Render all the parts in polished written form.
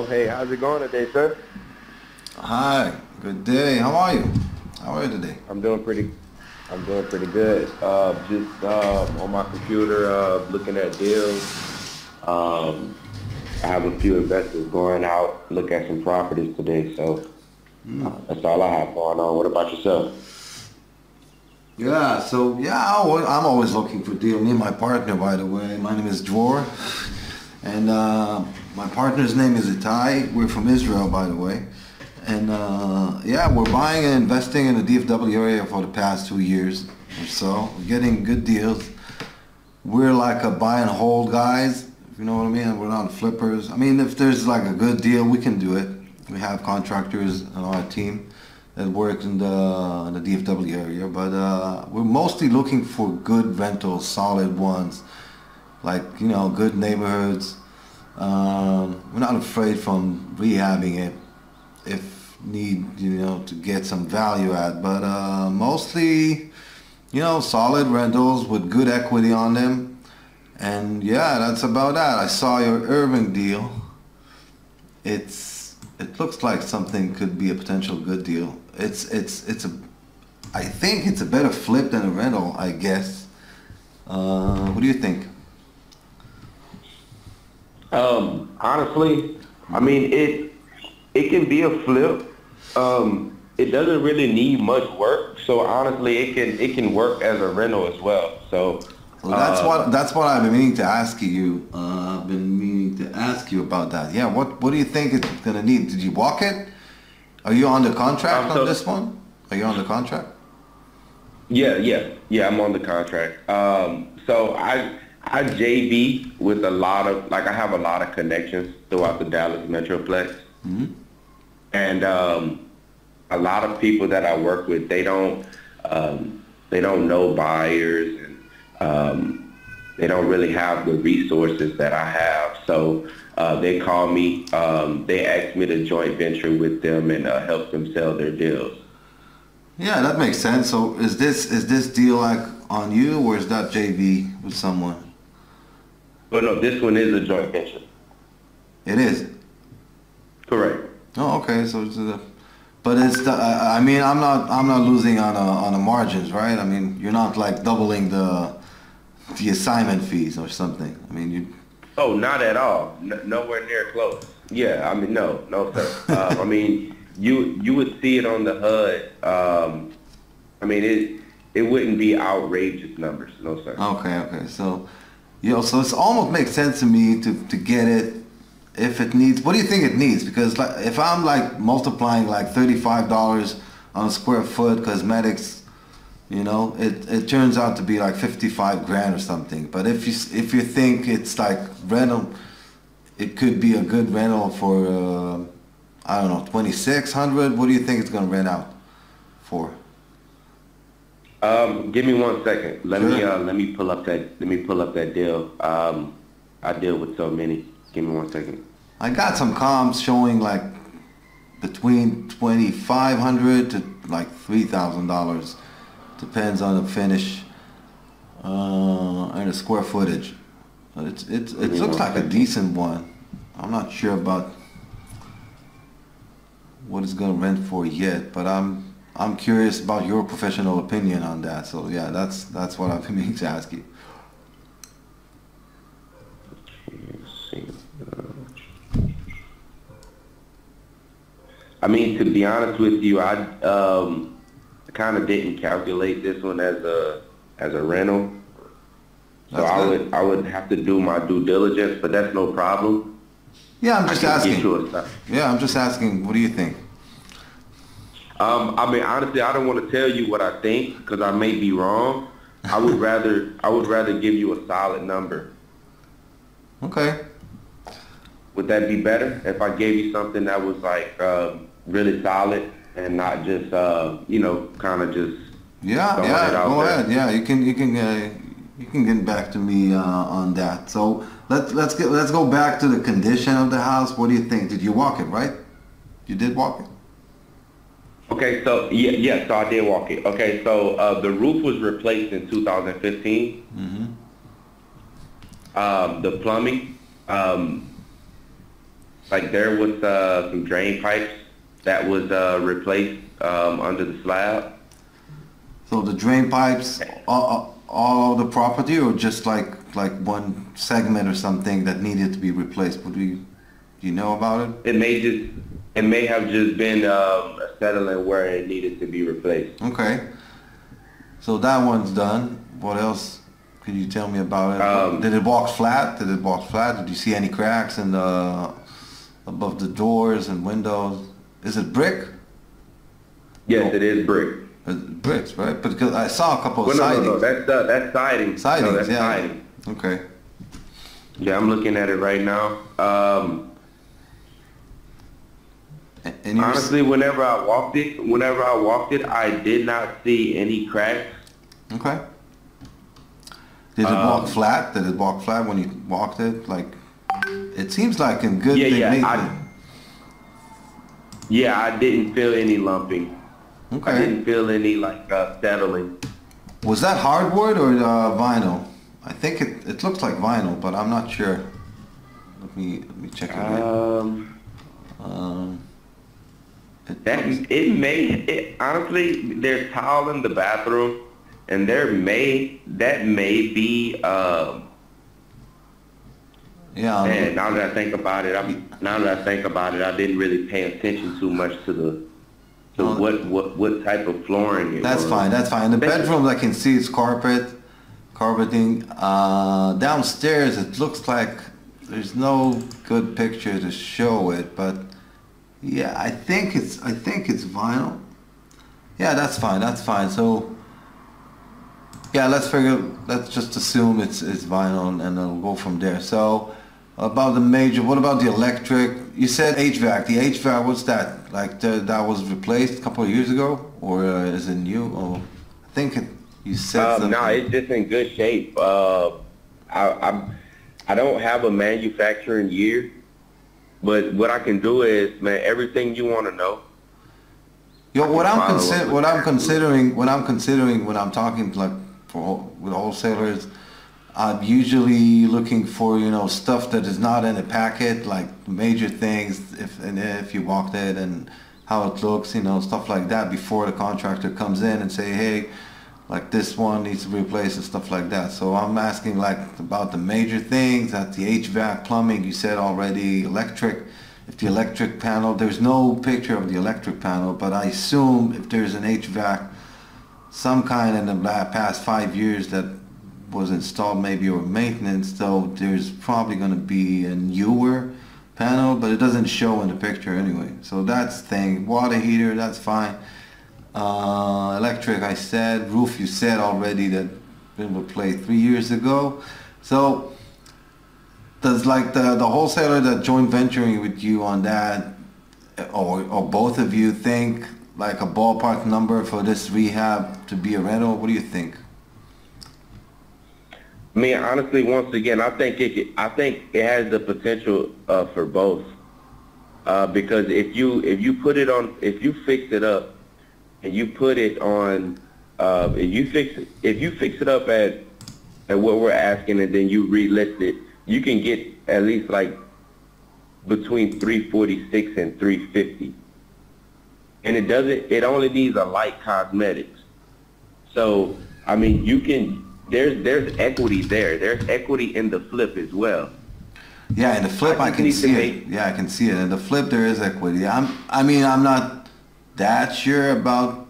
Hello. Hey, how's it going today, sir? Hi. Good day. How are you? How are you today? I'm doing pretty good. Just on my computer, looking at deals. I have a few investors going out, look at some properties today. So that's all I have going on. What about yourself? Yeah. So I'm always looking for deals. Me and my partner, by the way. My name is Dror, and my partner's name is Itai. We're from Israel, by the way. And we're buying and investing in the DFW area for the past 2 years or so. We're getting good deals. We're like a buy and hold guys, if you know what I mean. We're not flippers. I mean, if there's like a good deal, we can do it. We have contractors on our team that work in the DFW area, but we're mostly looking for good rentals, solid ones, like, you know, good neighborhoods. We're not afraid from rehabbing it if need, you know, to get some value at, but mostly, you know, solid rentals with good equity on them. And yeah, that's about that. I saw your IRVING deal. It looks like something could be a potential good deal. I think it's a better flip than a rental, I guess. What do you think? Honestly, I mean, it can be a flip. It doesn't really need much work, so honestly, it can work as a rental as well. So that's what I've been meaning to ask you. I've been meaning to ask you about that. Yeah, what do you think it's gonna need? Did you walk it? Are you on the contract on this one? Are you on the contract? Yeah, I'm on the contract. So I JV with a lot of, like, I have a lot of connections throughout the Dallas Metroplex. Mm-hmm. And a lot of people that I work with, they don't know buyers, and they don't really have the resources that I have. So they call me, they ask me to joint venture with them and help them sell their deals. Yeah, that makes sense. So is this deal like on you, or is that JV with someone? But no, this one is a joint venture. It is? Correct. Oh, okay. So but it's the, I mean, I'm not losing on the margins, right? I mean, you're not like doubling the assignment fees or something. I mean, you. Oh, not at all. Nowhere near close. Yeah, I mean, no, sir. I mean, you would see it on the HUD. I mean, it wouldn't be outrageous numbers, no, sir. Okay. So, you know, so it almost makes sense to me to get it. If it needs, what do you think it needs? Because like, if I'm like multiplying like $35 on a square foot cosmetics, you know, it turns out to be like 55 grand or something. But if you think it's like rental, it could be a good rental for I don't know, 2,600. What do you think it's gonna rent out for? Give me 1 second. Let Sure. me pull up that deal. I deal with so many. Give me 1 second. I got some comps showing like between $2,500 to like $3,000. Depends on the finish and the square footage. But it looks like a decent one. I'm not sure about what it's gonna rent for yet, but I'm curious about your professional opinion on that. So yeah, that's what I've been meaning to ask you. I mean, to be honest with you, I kind of didn't calculate this one as a rental. So I would have to do my due diligence, but that's no problem. Yeah, I'm just asking. Yeah, I'm just asking. What do you think? I mean, honestly, I don't want to tell you what I think because I may be wrong. I would rather give you a solid number. Okay. Would that be better if I gave you something that was like really solid and not just you know, kind of just go ahead. Yeah, you can get back to me on that. So let's go back to the condition of the house. What do you think? Did you walk it, right? You did walk it? Okay, so yeah, so I did walk it. Okay, so the roof was replaced in 2015. Mm-hmm. The plumbing, Like there was some drain pipes that was replaced under the slab. So the drain pipes, all of the property, or just like one segment or something that needed to be replaced? Do you know about it? It may have just been a settling where it needed to be replaced. Okay. So that one's done. What else can you tell me about it? Did it walk flat? Did you see any cracks in above the doors and windows? Is it brick? Yes, it is brick. Bricks, right? Because I saw a couple of sidings. No, that's siding. Sidings, that's yeah. siding. Okay. Yeah, I'm looking at it right now. Honestly, whenever I walked it, I did not see any cracks. Okay. Did it walk flat? Did it walk flat when you walked it? Like, it seems like in good. I didn't feel any lumping. Okay. I didn't feel any settling. Was that hardwood or vinyl? I think it looks like vinyl, but I'm not sure. Let me check it out. Honestly, there's tile in the bathroom, and that may be. Yeah. And now that I think about it, I didn't really pay attention too much to what type of flooring it was. That's fine. In the bedrooms, I can see it's carpeting. Downstairs, it looks like there's no good picture to show it, but yeah, I think it's vinyl. Yeah, that's fine. So yeah, let's just assume it's vinyl, and it'll go from there. So about what about the electric? You said HVAC. The HVAC, what's that? Like that was replaced a couple of years ago, or is it new? Oh, I think you said something. No, it's just in good shape. I don't have a manufacturing year, but what I can do is, man, everything you want to know. Yo, what I'm considering when I'm talking with wholesalers, I'm usually looking for stuff that is not in a packet, like major things, if you walked it and how it looks, stuff like that before the contractor comes in and say, hey, like this one needs to be replaced and stuff like that. So I'm asking about the major things, that the HVAC, plumbing, you said already, electric. If the electric panel, there's no picture of the electric panel, but I assume if there's an HVAC, some kind in the past 5 years that was installed maybe, or maintenance, so there's probably going to be a newer panel, but it doesn't show in the picture anyway. So that's the thing. Water heater, that's fine. Electric, I said. Roof, you said already that been replaced 3 years ago. So does the wholesaler that joint venturing with you on that, or both of you, think like a ballpark number for this rehab to be a rental? What do you think? I mean, honestly, once again, I think it has the potential for both, because if you fix it up and you put it on, if you fix it up at what we're asking, and then you relist it, you can get at least like between 346 and 350, and it only needs a light cosmetics. So I mean, you can. There's equity there. There's equity in the flip as well. Yeah, in the flip I can see it. Yeah, I can see it. In the flip there is equity. I'm not that sure about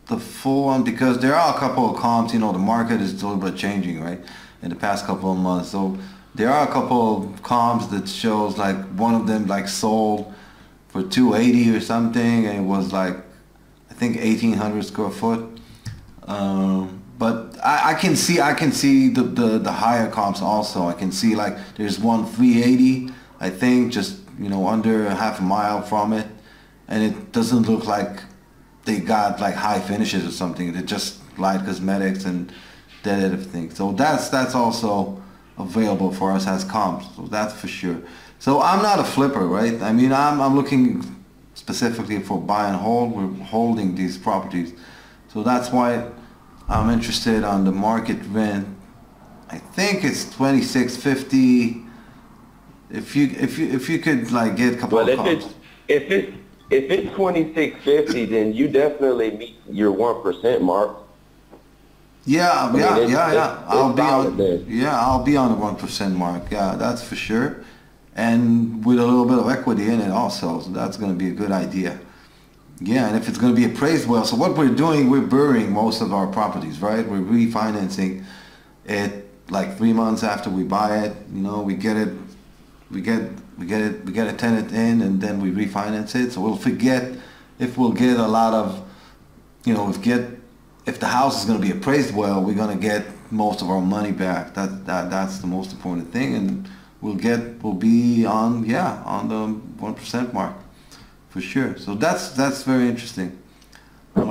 the full one, because there are a couple of comps. The market is a little bit changing, right? In the past couple of months, so there are a couple of comps that shows like one of them sold for 280 or something, and it was like I think 1,800 square foot. But I can see the higher comps also. I can see there's one 380, I think, just under half a mile from it, and it doesn't look like they got high finishes or something. They're just light cosmetics and that everything. So that's also available for us as comps. So that's for sure. So I'm not a flipper, right? I mean, I'm looking specifically for buy and hold. We're holding these properties, so that's why I'm interested on the market rent. I think it's $26.50. if you could like get a couple of comps. If it's 2650, then you definitely meet your 1% mark. Yeah. I'll be on the 1% mark. Yeah, that's for sure. And with a little bit of equity in it also, so that's going to be a good idea. Yeah, and if it's going to be appraised well, so what we're doing, we're burying most of our properties, right? We're refinancing it like 3 months after we buy it. You know, we get a tenant in, and then we refinance it. So we'll forget if we'll get a lot of, you know, if the house is going to be appraised well, we're going to get most of our money back. That's the most important thing, and we'll be on the 1% mark for sure. So that's very interesting. We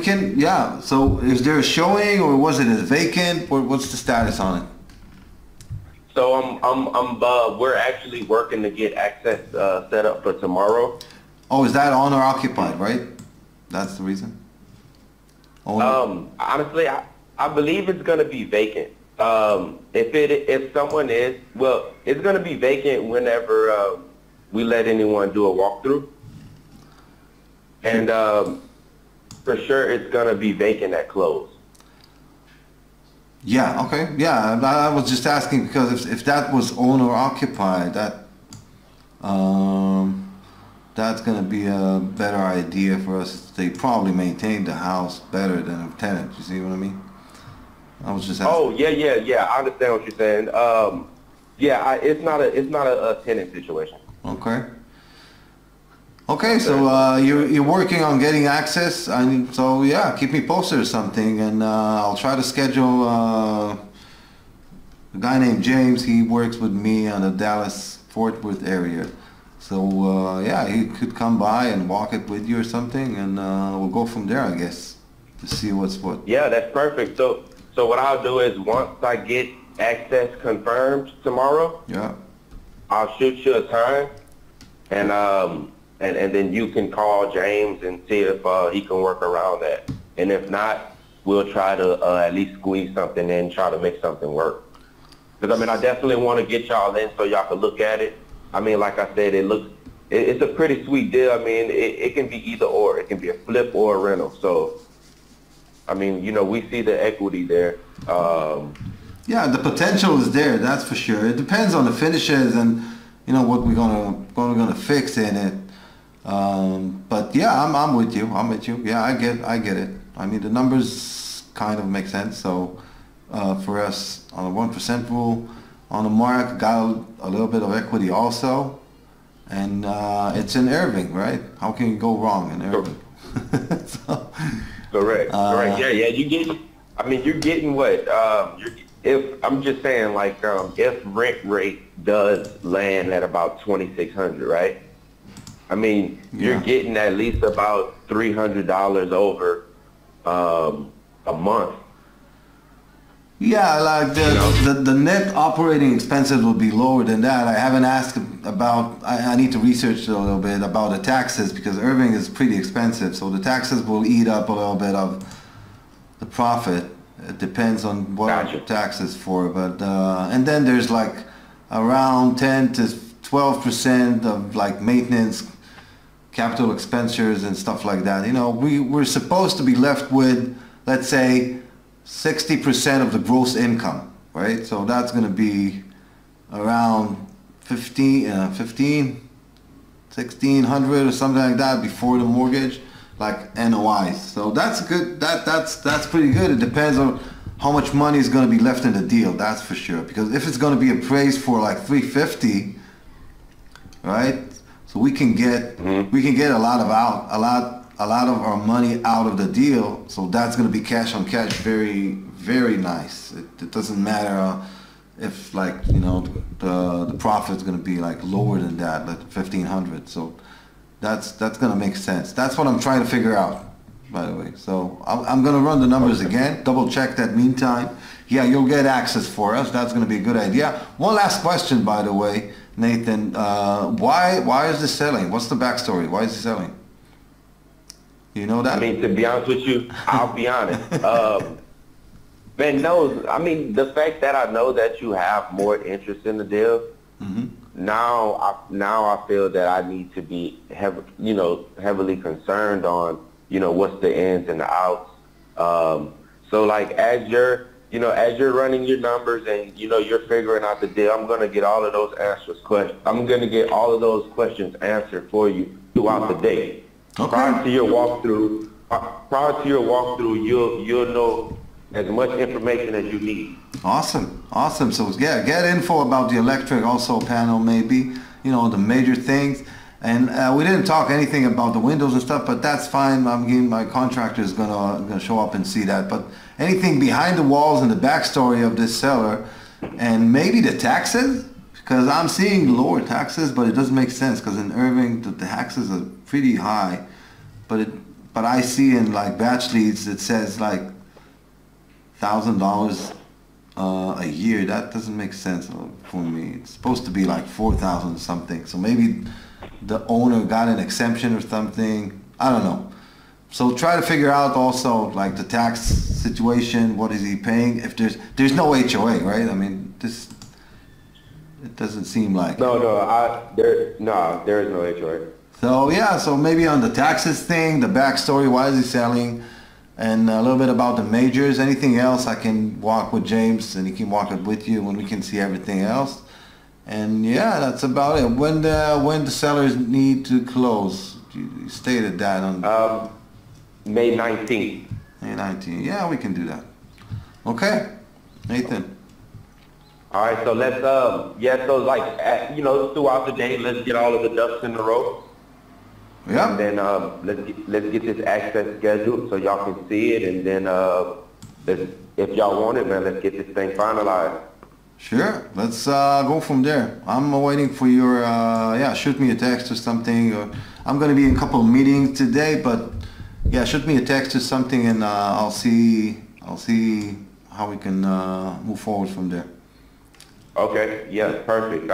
can, yeah. So is there a showing, or was it vacant? What's the status on it? So we're actually working to get access set up for tomorrow. Oh, is that owner occupied, right? That's the reason? Honestly, I believe it's going to be vacant. If someone is, well, it's going to be vacant whenever we let anyone do a walkthrough. And for sure, it's going to be vacant at close. Yeah, okay. Yeah, I was just asking because if that was owner occupied, that's going to be a better idea for us. They probably maintain the house better than a tenant. You see what I mean? I was just asking. Oh, yeah. I understand what you're saying. It's not a tenant situation. Okay, so you're working on getting access, and so yeah, keep me posted or something, and I'll try to schedule a guy named James. He works with me on the Dallas-Fort Worth area. So he could come by and walk it with you or something, and we'll go from there, I guess, to see what's what. Yeah, that's perfect. So what I'll do is once I get access confirmed tomorrow, I'll shoot you a time, and then you can call James and see if he can work around that. And if not, we'll try to at least squeeze something in, try to make something work. Because I definitely want to get y'all in so y'all can look at it. Like I said, it's a pretty sweet deal. It can be either or. It can be a flip or a rental. So, we see the equity there. Yeah, the potential is there. That's for sure. It depends on the finishes and what we're gonna fix in it. But yeah, I'm with you. Yeah, I get it. The numbers kind of make sense. So for us on the 1% rule, on the mark, got a little bit of equity also, and it's in IRVING, right? How can you go wrong in IRVING? Correct. Yeah. You're getting what? If I'm just saying, if rent rate does land at about $2,600, right? You're getting at least about $300 over a month. Yeah, the net operating expenses will be lower than that. I haven't asked about, I need to research a little bit about the taxes because IRVING is pretty expensive. So the taxes will eat up a little bit of the profit. It depends on what the tax is for. But, and then there's around 10 to 12% of maintenance, capital expenditures and stuff like that. We're supposed to be left with, let's say, 60% of the gross income, right? So that's going to be around 1,600 or something like that before the mortgage, NOIs. So that's good. That's pretty good. It depends on how much money is going to be left in the deal. That's for sure. Because if it's going to be appraised for $350, right? So we can get a lot of our money out of the deal, so that's going to be cash on cash, very, very nice. It doesn't matter if the profit's going to be lower than that, $1,500. So that's going to make sense. That's what I'm trying to figure out, by the way. So I'm going to run the numbers again, double check that meantime. Yeah, you'll get access for us. That's going to be a good idea. One last question, by the way, Nathan. Why is this selling? What's the backstory? Why is it selling? You know that? To be honest with you, I'll be honest. Man, no, I mean, the fact that I know that you have more interest in the deal, now I feel that I need to be heavily concerned on, what's the ins and the outs. So like as you're running your numbers and, you're figuring out the deal, I'm going to get all of those I'm going to get all of those questions answered for you throughout the day. Okay. Prior to your walkthrough, you'll know as much information as you need. Awesome. So yeah, get info about the electric also panel maybe, the major things. And we didn't talk anything about the windows and stuff, but that's fine. I'm getting my contractor is gonna show up and see that. But anything behind the walls and the backstory of this seller, and maybe the taxes, because I'm seeing lower taxes, but it doesn't make sense because in Irving the taxes are pretty high. But I see in like batch leads it says like $1,000 a year. That doesn't make sense for me. It's supposed to be like 4,000 something. So maybe the owner got an exemption or something. I don't know. So try to figure out also like the tax situation. What is he paying? If there's no HOA, right? I mean, it doesn't seem like. No, there is no HOA. So yeah, so maybe on the taxes thing, the backstory, why is he selling, and a little bit about the majors. Anything else I can walk with James and he can walk it with you when we can see everything else. And yeah, that's about it. When the sellers need to close, you stated that on May 19th. May 19th. Yeah, we can do that. Okay, Nathan. All right, so let's so like throughout the day, let's get all of the ducks in a row. Yeah. And then let's get this access scheduled so y'all can see it, and then if y'all want it, man, let's get this thing finalized. Sure, let's go from there. I'm waiting for your, shoot me a text or something. Or I'm going to be in a couple of meetings today, but yeah, shoot me a text or something, and I'll see how we can move forward from there. Okay, yeah, perfect.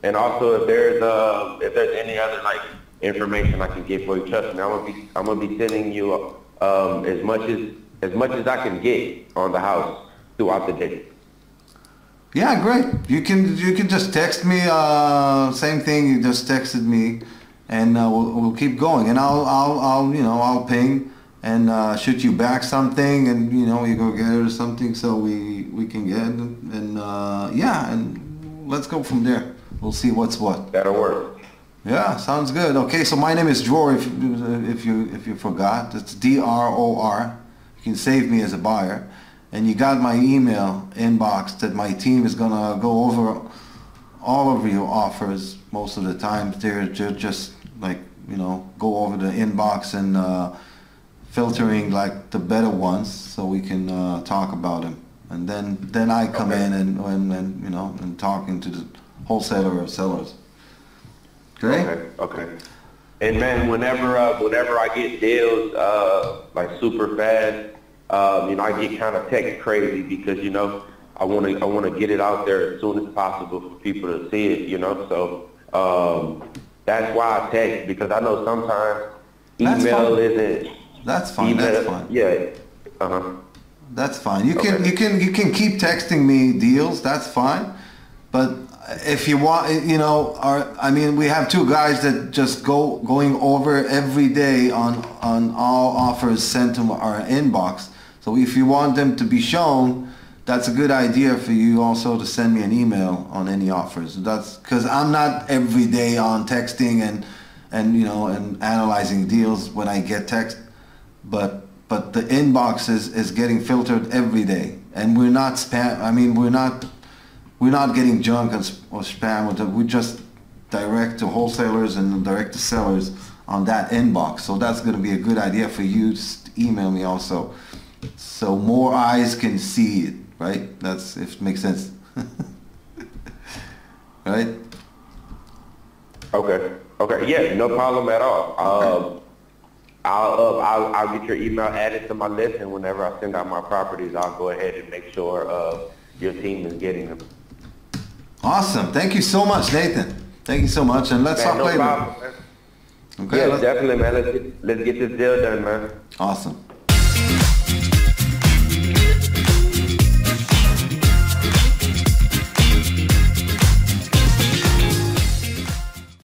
And also, if there's any other like information I can get for you, trust me, I'm gonna be sending you as much as I can get on the house throughout the day. Yeah, great. You can just text me. Same thing. You just texted me, and we'll keep going. And I'll ping and shoot you back something, and you go get it or something, so we can get it. And and let's go from there. We'll see what's what. That'll work. Yeah, sounds good. Okay, so my name is Dror. If you forgot, it's DROR. You can save me as a buyer. And you got my email inbox that my team is gonna go over all of your offers. Most of the time, they're just like go over the inbox and filtering like the better ones, so we can talk about them. And then I come in and talking to the wholesaler or sellers. Okay. And man, whenever I get deals like super fast. I get kind of tech crazy because, I want to get it out there as soon as possible for people to see it, So that's why I text, because I know sometimes email isn't. That's fine. That's fine. Yeah. That's fine. You can keep texting me deals. That's fine. But if you want, we have two guys that just going over every day on all offers sent to our inbox. So if you want them to be shown, that's a good idea for you also to send me an email on any offers. That's because I'm not every day on texting and analyzing deals when I get text, but the inbox is getting filtered every day, and we're not spam. I mean, we're not getting junk or spam. We just direct to wholesalers and direct to sellers on that inbox. So that's going to be a good idea for you to email me also, so more eyes can see it, right? That's, if it makes sense. Right? Okay. Yeah, no problem at all. I'll get your email added to my list, and whenever I send out my properties, I'll go ahead and make sure your team is getting them. Awesome. Thank you so much, Nathan. Thank you so much, and let's talk later. Okay, yeah, definitely, man. Let's get this deal done, man. Awesome.